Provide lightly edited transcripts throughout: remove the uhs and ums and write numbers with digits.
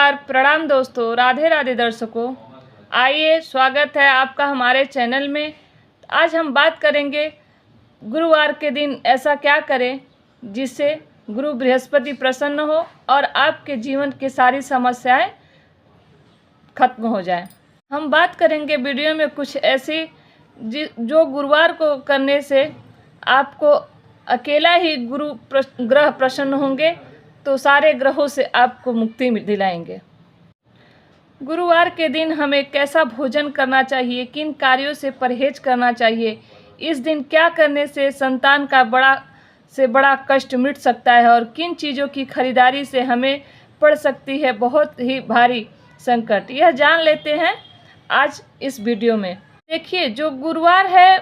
नमस्कार, प्रणाम दोस्तों, राधे राधे दर्शकों। आइए, स्वागत है आपका हमारे चैनल में। आज हम बात करेंगे गुरुवार के दिन ऐसा क्या करें जिससे गुरु बृहस्पति प्रसन्न हो और आपके जीवन की सारी समस्याएं खत्म हो जाएं। हम बात करेंगे वीडियो में कुछ ऐसी जो गुरुवार को करने से आपको अकेला ही ग्रह प्रसन्न होंगे तो सारे ग्रहों से आपको मुक्ति दिलाएंगे। गुरुवार के दिन हमें कैसा भोजन करना चाहिए, किन कार्यों से परहेज करना चाहिए, इस दिन क्या करने से संतान का बड़ा कष्ट मिट सकता है और किन चीज़ों की खरीदारी से हमें पड़ सकती है बहुत ही भारी संकट, यह जान लेते हैं आज इस वीडियो में। देखिए, जो गुरुवार है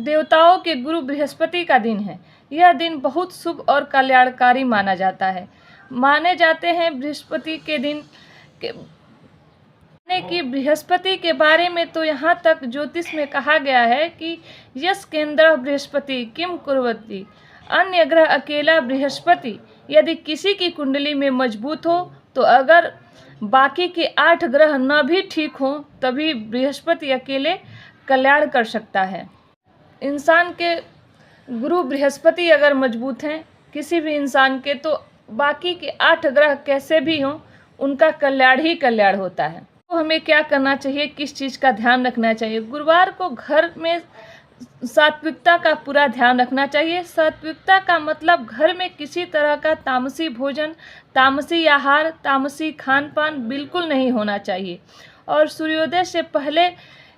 देवताओं के गुरु बृहस्पति का दिन है। यह दिन बहुत शुभ और कल्याणकारी माना जाता है। माने जाते हैं बृहस्पति के दिन कि बृहस्पति के बारे में तो यहाँ तक ज्योतिष में कहा गया है कि यस केंद्र बृहस्पति किम कुर्वति, अन्य ग्रह अकेला बृहस्पति यदि किसी की कुंडली में मजबूत हो तो अगर बाकी के 8 ग्रह न भी ठीक हों तभी बृहस्पति अकेले कल्याण कर सकता है। इंसान के गुरु बृहस्पति अगर मजबूत हैं किसी भी इंसान के, तो बाकी के 8 ग्रह कैसे भी हों उनका कल्याण ही कल्याण होता है। तो हमें क्या करना चाहिए, किस चीज़ का ध्यान रखना चाहिए? गुरुवार को घर में सात्विकता का पूरा ध्यान रखना चाहिए। सात्विकता का मतलब घर में किसी तरह का तामसी भोजन, तामसी आहार, तामसी खान पान बिल्कुल नहीं होना चाहिए। और सूर्योदय से पहले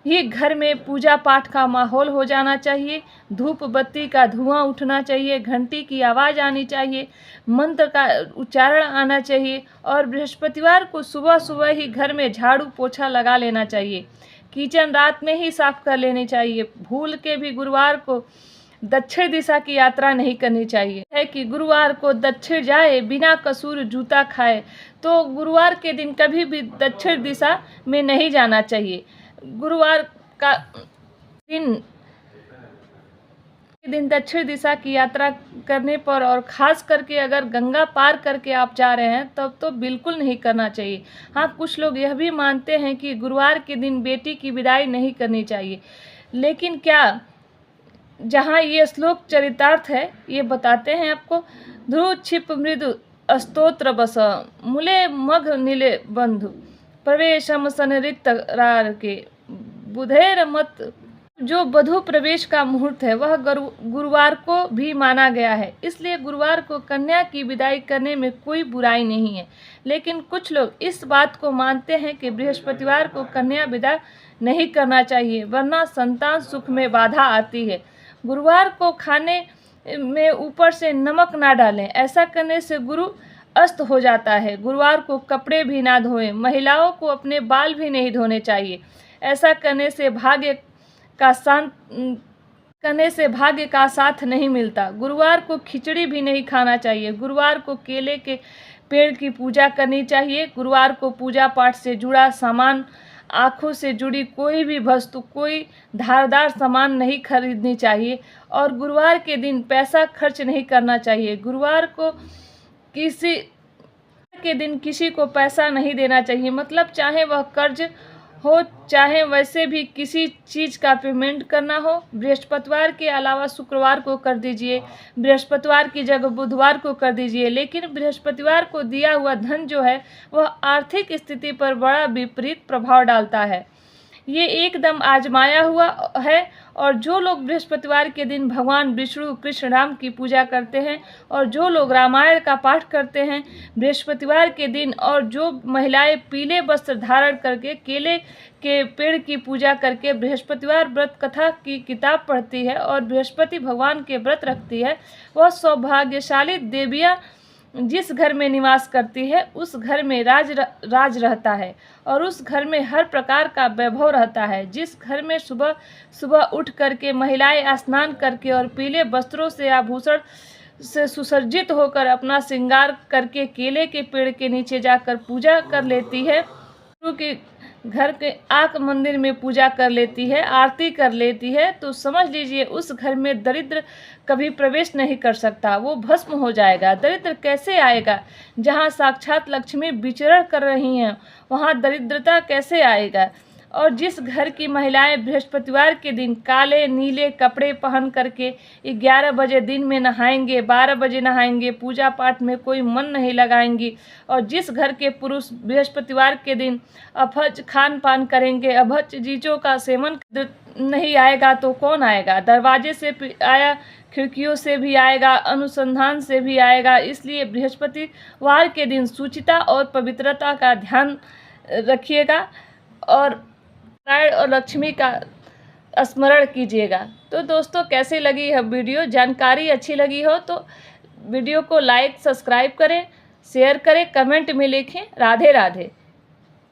ही घर में पूजा पाठ का माहौल हो जाना चाहिए। धूप बत्ती का धुआं उठना चाहिए, घंटी की आवाज़ आनी चाहिए, मंत्र का उच्चारण आना चाहिए। और बृहस्पतिवार को सुबह सुबह ही घर में झाड़ू पोछा लगा लेना चाहिए। किचन रात में ही साफ कर लेनी चाहिए। भूल के भी गुरुवार को दक्षिण दिशा की यात्रा नहीं करनी चाहिए। है कि गुरुवार को दक्षिण जाए बिना कसूर जूता खाए, तो गुरुवार के दिन कभी भी दक्षिण दिशा में नहीं जाना चाहिए। गुरुवार का दिन दक्षिण दिशा की यात्रा करने पर, और ख़ास करके अगर गंगा पार करके आप जा रहे हैं तब तो बिल्कुल नहीं करना चाहिए। हाँ, कुछ लोग यह भी मानते हैं कि गुरुवार के दिन बेटी की विदाई नहीं करनी चाहिए, लेकिन क्या जहाँ ये श्लोक चरितार्थ है ये बताते हैं आपको। ध्रुव क्षिप मृदु स्तोत्र बस मूले मघ नीले बंधु प्रवेशम सनरिक्त रार के बुधेर मत। जो वधु प्रवेश का मुहूर्त है वह गुरुवार को भी माना गया है, इसलिए गुरुवार को कन्या की विदाई करने में कोई बुराई नहीं है। लेकिन कुछ लोग इस बात को मानते हैं कि बृहस्पतिवार को कन्या विदा नहीं करना चाहिए वरना संतान सुख में बाधा आती है। गुरुवार को खाने में ऊपर से नमक ना डालें, ऐसा करने से गुरु अस्त हो जाता है। गुरुवार को कपड़े भी ना धोएं। महिलाओं को अपने बाल भी नहीं धोने चाहिए, ऐसा करने से भाग्य का साथ नहीं मिलता। गुरुवार को खिचड़ी भी नहीं खाना चाहिए। गुरुवार को केले के पेड़ की पूजा करनी चाहिए। गुरुवार को पूजा पाठ से जुड़ा सामान, आँखों से जुड़ी कोई भी वस्तु, कोई धारदार सामान नहीं खरीदनी चाहिए और गुरुवार के दिन पैसा खर्च नहीं करना चाहिए। गुरुवार को किसी को पैसा नहीं देना चाहिए, मतलब चाहे वह कर्ज हो चाहे वैसे भी किसी चीज़ का पेमेंट करना हो। बृहस्पतिवार के अलावा शुक्रवार को कर दीजिए, बृहस्पतिवार की जगह बुधवार को कर दीजिए, लेकिन बृहस्पतिवार को दिया हुआ धन जो है वह आर्थिक स्थिति पर बड़ा विपरीत प्रभाव डालता है। ये एकदम आजमाया हुआ है। और जो लोग बृहस्पतिवार के दिन भगवान विष्णु कृष्ण राम की पूजा करते हैं और जो लोग रामायण का पाठ करते हैं बृहस्पतिवार के दिन, और जो महिलाएं पीले वस्त्र धारण करके केले के पेड़ की पूजा करके बृहस्पतिवार व्रत कथा की किताब पढ़ती है और बृहस्पति भगवान के व्रत रखती है, वह सौभाग्यशाली देवियाँ जिस घर में निवास करती है उस घर में राज रहता है और उस घर में हर प्रकार का वैभव रहता है। जिस घर में सुबह सुबह उठ करके महिलाएं स्नान करके और पीले वस्त्रों से आभूषण से सुसज्जित होकर अपना श्रृंगार करके केले के पेड़ के नीचे जाकर पूजा कर लेती है, घर के आके मंदिर में पूजा कर लेती है, आरती कर लेती है, तो समझ लीजिए उस घर में दरिद्र कभी प्रवेश नहीं कर सकता, वो भस्म हो जाएगा। दरिद्र कैसे आएगा? जहाँ साक्षात लक्ष्मी विचरण कर रही हैं वहाँ दरिद्रता कैसे आएगा? और जिस घर की महिलाएं बृहस्पतिवार के दिन काले नीले कपड़े पहन करके 11 बजे दिन में नहाएंगे, 12 बजे नहाएंगे, पूजा पाठ में कोई मन नहीं लगाएंगी, और जिस घर के पुरुष बृहस्पतिवार के दिन अभज खान पान करेंगे, अभज चीज़ों का सेवन नहीं आएगा तो कौन आएगा? दरवाजे से आया, खिड़कियों से भी आएगा, अनुसंधान से भी आएगा। इसलिए बृहस्पतिवार के दिन शुचिता और पवित्रता का ध्यान रखिएगा और नारायण और लक्ष्मी का स्मरण कीजिएगा। तो दोस्तों, कैसी लगी यह वीडियो? जानकारी अच्छी लगी हो तो वीडियो को लाइक सब्सक्राइब करें, शेयर करें, कमेंट में लिखें। राधे राधे।